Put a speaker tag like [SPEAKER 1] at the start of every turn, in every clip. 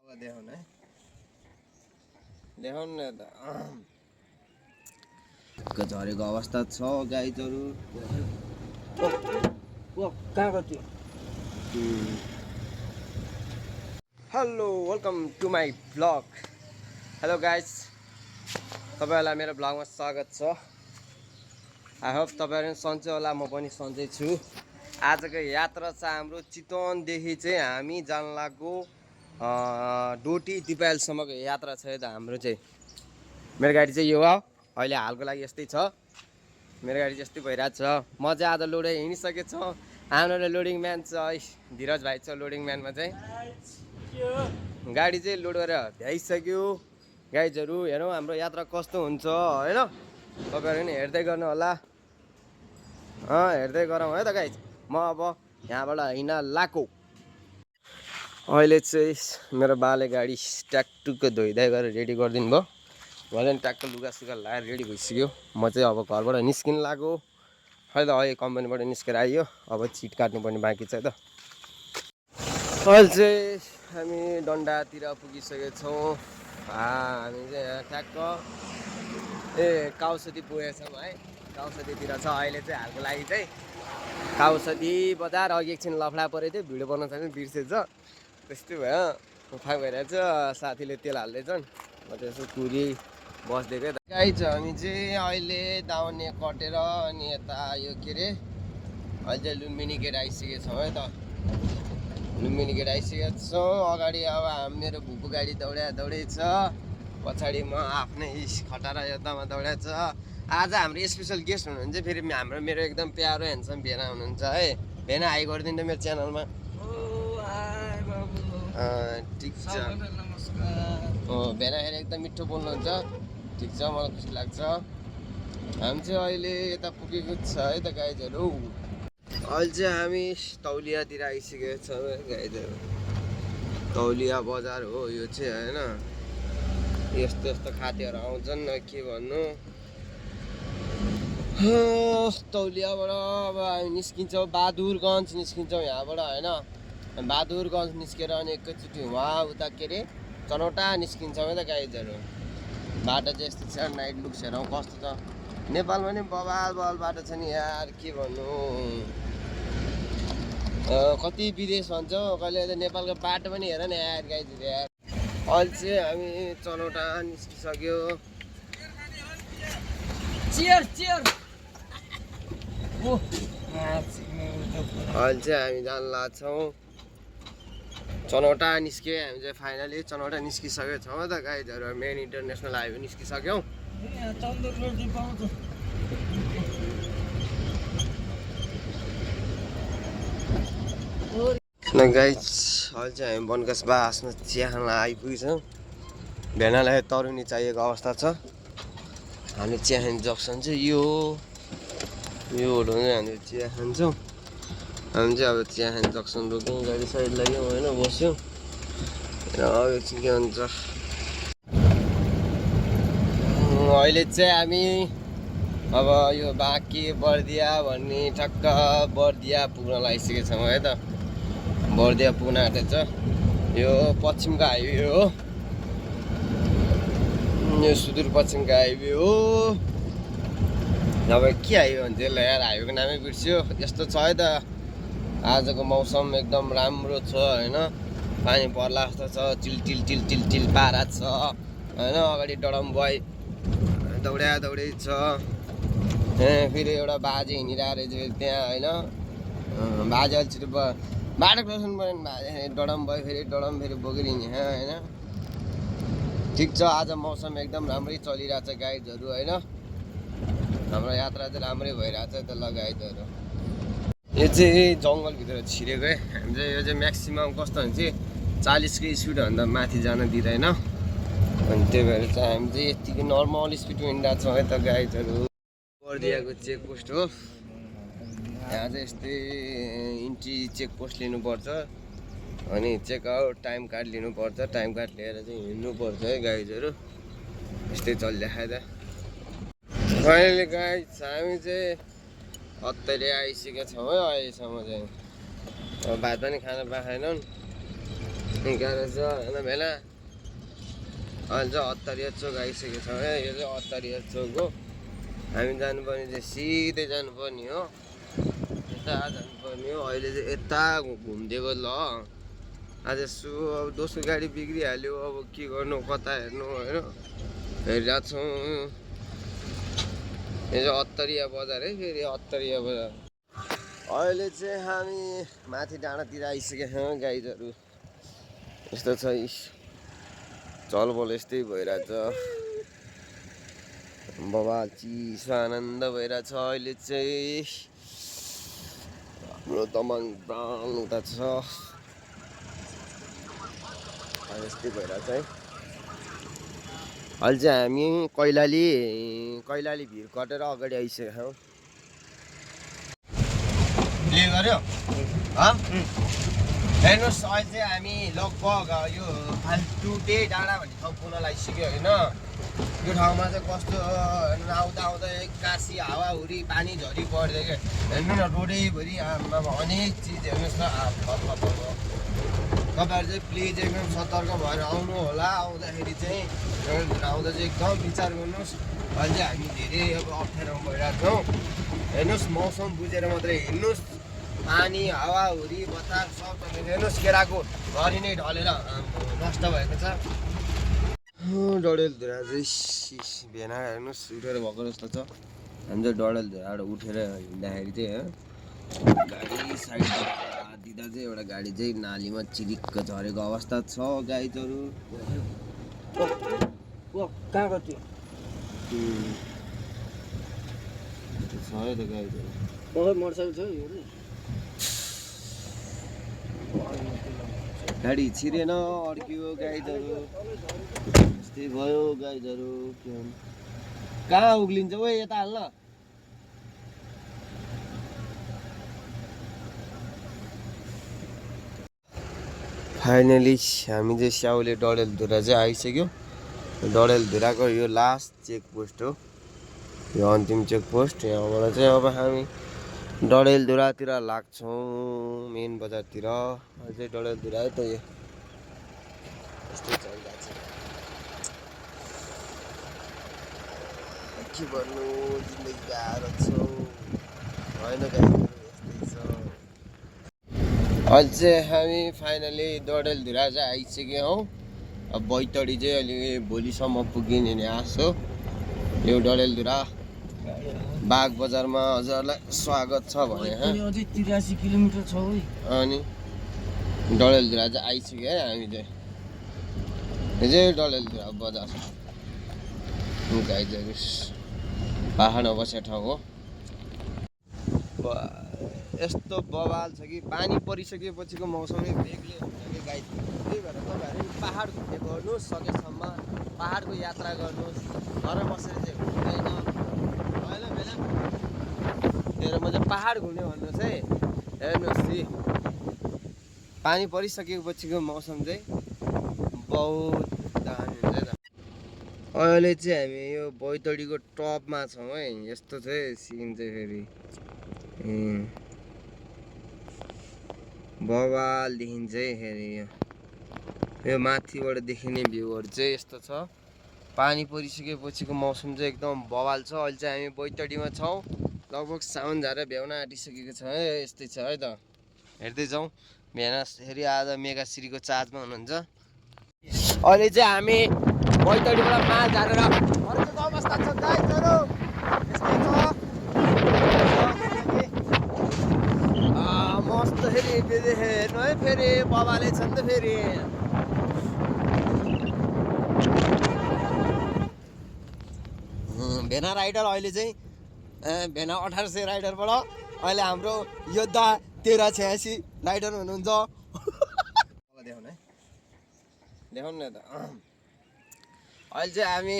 [SPEAKER 1] देखाउन है देखाउन न त झरेको अवस्था छ गाईहरू
[SPEAKER 2] कहाँ गयो?
[SPEAKER 1] Hello welcome to my blog. Hello guys, तपाईँहरूलाई मेरो ब्लगमा स्वागत छ। आई होप तपाईँहरू सन्चै होला, म पनि सन्चै छु। आजको यात्रा चाहिँ हाम्रो चितवनदेखि चाहिँ हामी जान लागेको डोटी दिपायलसम्मको यात्रा छ। त हाम्रो चाहिँ मेरो गाडी चाहिँ यो हो, अहिले हालको लागि यस्तै छ। मेरो गाडी चाहिँ यस्तै भइरहेको छ। म चाहिँ आज लोडे हिँडिसकेको छु। हाम्रो लोडिङ म्यान छ धीरज भाइ छ लोडिङ म्यानमा चाहिँ। गाडी चाहिँ लोड गरेर भ्याइसक्यो। गाइजहरू हेरौँ हाम्रो यात्रा कस्तो हुन्छ होइन, तपाईँहरू पनि हेर्दै गर्नु होला। हेर्दै गरौँ है त गाइज। म अब यहाँबाट हिँड्न लागेको। अहिले चाहिँ मेरो बाले गाडी ट्याक्टुक्क धोइधाइ गरेर रेडी गरिदिनु भयो। मैले पनि ट्याक्क लुगासुगा लगाएर रेडी भइसक्यो। म चाहिँ अब घरबाट निस्किनु लाग्यो। खै त अहिले कम्पनीबाट निस्केर आइयो, अब छिट काट्नुपर्ने बाँकी छ त। अहिले चाहिँ हामी डन्डातिर पुगिसकेको छौँ। हामी चाहिँ यहाँ ट्याक्क काउसदी पुगेछौँ है। काउसदीतिर छ अहिले चाहिँ हालको लागि चाहिँ। काउसदी बजार अघि एकछिन लफडा परेको थियो, भिडियो बनाउन थाल्यो बिर्सेछ। त्यस्तै भयो, फाक भइरहेछ। साथीले तेल हाल्दैछन्, म चाहिँ यसो कुरी बस्दिएको। गाइज हामी चाहिँ अहिले दाउने कटेर अनि यता यो के अरे अहिले चाहिँ लुम्बिनी गेट आइसकेको छौँ है त। लुम्बिनी गेट आइसकेको छौँ। अगाडि अब मेरो भुपू गाडी दौडै छ, पछाडि म आफ्नै खटारा योद्धामा दौडा छ। आज हाम्रो स्पेसल गेस्ट हुनुहुन्छ फेरि मेरो एकदम प्यारो ह्यान्डसम भेना हुनुहुन्छ है। भेना हाई गरिदिनु मेरो च्यानलमा। ठिक छ। भेना हेर एकदम मिठो बोल्नुहुन्छ। ठिक छ, मलाई खुसी लाग्छ। हामी चाहिँ अहिले यता पुगेको छ है त गाइजहरू। अहिले चाहिँ हामी तौलियातिर आइसकेको छौँ गाइजहरू। तौलिया बजार हो यो चाहिँ होइन। यस्तो यस्तो खातीहरू आउँछन् न के भन्नु। तौलियाबाट अब हामी निस्किन्छौँ, बहादुरगञ्ज निस्किन्छौँ यहाँबाट होइन। बहादुरगञ्ज निस्केर अनि एकैचोटि उहाँ उता के अरे चनौटा निस्किन्छौँ है त गाइजहरू। बाटो चाहिँ यस्तो छ, नाइट लुक्स हेरौँ कस्तो छ। नेपालमा नि बवाल बाटो छ नि यार, के भन्नु। कति विदेश भन्छौँ, कहिले त नेपालको बाटो पनि हेर न यार गाइजहरू यार। अहिले चाहिँ हामी चनौटा निस्किसक्यो।
[SPEAKER 2] Chair chair.
[SPEAKER 1] अहिले चाहिँ हामी जान लाग्छौँ चनौटा। निस्क्यो हामी चाहिँ फाइनली चनौटा निस्किसकेको छौँ त गाइजहरू। मेन इन्टरनेसनल हाइवे निस्किसक्यौँ। गाइज अहिले चाहिँ हामी बनगास बासमा चिया खान आइपुगेछौँ। भेनालाई तरुनी चाहिएको अवस्था छ। हामी चिया खाने जक्सन चाहिँ यो होटलमा चाहिँ हामी चिया खान्छौँ। हामी चाहिँ अब चिया खाने जक्सन रोक्यौँ, गाडी साइड लाग्यौँ होइन, बस्यौँ। अब एकछिन के भन्छ अहिले चाहिँ हामी अब यो बाँकी बर्दिया भन्ने ठक्क बर्दिया पुग्न लागिसकेको छौँ है त। बर्दिया पुग्न आँटेको छ। यो पश्चिमको हाइवे हो, यो सुदूरपश्चिमको हाइवे हो। अब के हाइवे भन्छ यसलाई यार, हाइवेको नामै बिर्स्यो। यस्तो छ है त, आजको मौसम एकदम राम्रो छ होइन। पानी पर्ला जस्तो छ, चिल चिल चिल चिल पारा छ होइन। अगाडि डडम्बय दौडै छ। फेरि एउटा बाजे हिँडिरहेको रहेछ त्यहाँ होइन। बाजे अलि छिटो बाटो क्रसन पऱ्यो नि बाजे। डडम्बय फेरि फेरि बोकेर हिँड्यो होइन। ठिक छ, आज मौसम एकदम राम्रै चलिरहेछ गाइडहरू होइन। हाम्रो यात्रा चाहिँ राम्रै भइरहेछ त ल गाइडहरू। यो चाहिँ जङ्गलभित्र छिरेको है। हामी चाहिँ यो चाहिँ म्याक्सिमम् कस्तो हुन्छ 40को स्पिडभन्दा माथि जान दिँदैन। अनि त्यही भएर चाहिँ हामी चाहिँ यतिकै नर्मल स्पिडमा हिँडिरहेको छौँ है त गाइडहरू। बर्दियाको चेकपोस्ट हो यहाँ चाहिँ। यस्तै इन्ट्री चेकपोस्ट लिनुपर्छ अनि चेकआउट टाइम कार्ड लिनुपर्छ। टाइम कार्ड लिएर चाहिँ हिँड्नुपर्छ है गाइजहरू। यस्तै चलिरहेको त। फाइनली गाइज हामी चाहिँ हत्तैले आइसकेका छौँ है अहिलेसम्म चाहिँ। अब भात पनि खान पाएनन्। 11 छ होइन बेला अहिले चाहिँ अत्तरिया चोक आइसकेको छ है यो चाहिँ अत्तरिया चोक हो हामी जानुपर्ने चाहिँ सिधै जानुपर्ने हो यता जानुपर्ने हो अहिले चाहिँ यता घुमिदिएको ल आज यसो अब दोस्रो गाडी बिग्रिहाल्यो अब के गर्नु कता हेर्नु होइन हेरिरहेको छौँ यो चाहिँ अत्तरिया बजार है फेरि अत्तरिया बजार अहिले चाहिँ हामी माथि डाँडातिर आइसकेका छौँ गाइजहरू यस्तो छ चलबल यस्तै भइरहेछ बबाल चिसो आनन्द भइरहेछ अहिले चाहिँ हाम्रो दमन प्राण उता छ यस्तै भइरहेछ है अहिले चाहिँ हामी कैलाली भिर कटेर अगाडि आइसकेका छौँ प्ले गर्यो हेर्नुहोस् अहिले चाहिँ हामी लगभग यो फाल्टुटे डाँडा भन्ने ठाउँ पुग्न लागिसक्यो होइन यो ठाउँमा चाहिँ कस्तो आउँदा आउँदा एक्कासी हावाहुरी पानी झरी पर्दै क्या हेर्नु न रोडैभरि अनेक चिज हेर्नुहोस् न तपाईँहरू चाहिँ प्लिज एकदम सतर्क भएर आउनु होला आउँदाखेरि चाहिँ आउँदा चाहिँ एकदम विचार गर्नुहोस् अहिले चाहिँ हामी धेरै अब अप्ठ्यारोमा भइरहेको छौँ हेर्नुहोस् मौसम बुझेर मात्रै हिँड्नुहोस् पानी हावाहुरी बतास सब हेर्नुहोस् केराको घरि नै ढलेर नष्ट भएको छ डडेलधुरा चाहिँ भेना हेर्नुहोस् उठेर भएको जस्तो छ हामी चाहिँ डडेलधुराबाट उठेर हिँड्दाखेरि चाहिँ गाडी साइड दिँदा चाहिँ एउटा गाडी चाहिँ नालीमा चिरिक्क झरेको अवस्था छ गाइजहरू
[SPEAKER 2] कहाँ गयो
[SPEAKER 1] छ है त गाइजहरू
[SPEAKER 2] मोटरसाइकल छ
[SPEAKER 1] गाडी छिरेन अड्कियो गाइजहरू यस्तै भयो गाइजहरू के भन्नु कहाँ उक्लिन्छ ओ यता हाल्न फाइनली हामी चाहिँ स्याउले डडेलधुरा चाहिँ आइसक्यो डडेलधुराको यो लास्ट चेक पोस्ट हो यो अन्तिम चेक पोस्ट यहाँबाट चाहिँ अब हामी डडेलधुरातिर लाग्छौँ मेन बजारतिर अहिले चाहिँ डडेलधुरा है त यो यस्तै चलिरहेको छ के भन्नु जिन्दगी गाह्रो छ होइन यस्तै छ अहिले चाहिँ हामी फाइनली डडेलधुरा चाहिँ आइसक्यौँ हौ अब बैतडी चाहिँ अहिले भोलिसम्म पुगिने आश हो यो डडेलधुरा बाग बजारमा हजुरलाई स्वागत छ भने
[SPEAKER 2] अझै 83 किलोमिटर छ है
[SPEAKER 1] अनि डडेलधुरा चाहिँ आइसक्यो है हामी चाहिँ यो चाहिँ डडेलधुरा बजार गाइजहरू पाहाडमा बसेको ठाउँ हो यस्तो बवाल छ कि पानी परिसकेपछिको मौसमै बेग्लै हुन्छ कि गाई त्यही भएर तपाईँहरू पाहाड घुम्ने गर्नुहोस् सकेसम्म पाहाडको यात्रा गर्नुहोस् घरमा बसेर चाहिँ हुँदैन होइन बेला त्यही म चाहिँ पाहाड घुम्ने भन्नुहोस् है हेर्नुहोस् कि पानी परिसकेपछिको मौसम चाहिँ बहुत दामी हुन्छ त अहिले चाहिँ हामी यो बैतडीको टपमा छौँ है यस्तो चाहिँ सिन चाहिँ फेरि बवाल देखिन्छ है फेरि यो माथिबाट देखिने भ्यूहरू चाहिँ यस्तो छ पानी परिसकेपछिको मौसम चाहिँ एकदम बवाल छ अहिले चाहिँ हामी बैतडीमा छौँ लगभग साउन झारेर भ्याउन आँटिसकेको छ है यस्तै छ है त हेर्दै जाउँ बिहान फेरि आज मेगाश्रीको चार्जमा हुनुहुन्छ अहिले चाहिँ हामी बैतडीबाट माल झारेर अर्को अवस्था छ गाइजहरू यस्तै छ मस्त फेरि हेर्नु है फेरि बाबाले छ नि त फेरि भेना राइडर अहिले चाहिँ भेना 1800 राइडरबाट अहिले हाम्रो योद्धा 1386 राइडर हुनुहुन्छ देखाउनु है देखाउनु न त अहिले चाहिँ हामी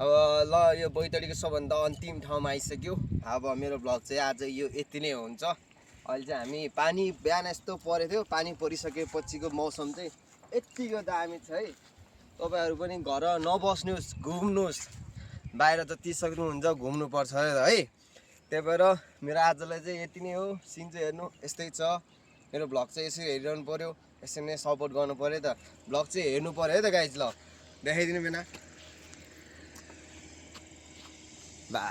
[SPEAKER 1] अब ल यो बैतडीको सबभन्दा अन्तिम ठाउँमा आइसक्यो अब मेरो ब्लग चाहिँ आज यो यति नै हुन्छ अहिले चाहिँ हामी पानी बिहान यस्तो परेको थियो पानी परिसकेपछिको मौसम चाहिँ यत्तिको दामी छ है तपाईँहरू पनि घर नबस्नुहोस् घुम्नुहोस् बाहिर जति सक्नुहुन्छ घुम्नुपर्छ है त्यही भएर मेरो आजलाई चाहिँ यति नै हो सिन चाहिँ हेर्नु यस्तै छ मेरो ब्लग चाहिँ यसरी हेरिरहनु पऱ्यो यसरी नै सपोर्ट गर्नु पऱ्यो त ब्लग चाहिँ हेर्नु पऱ्यो है त गाइज ल देखाइदिनु बिना बा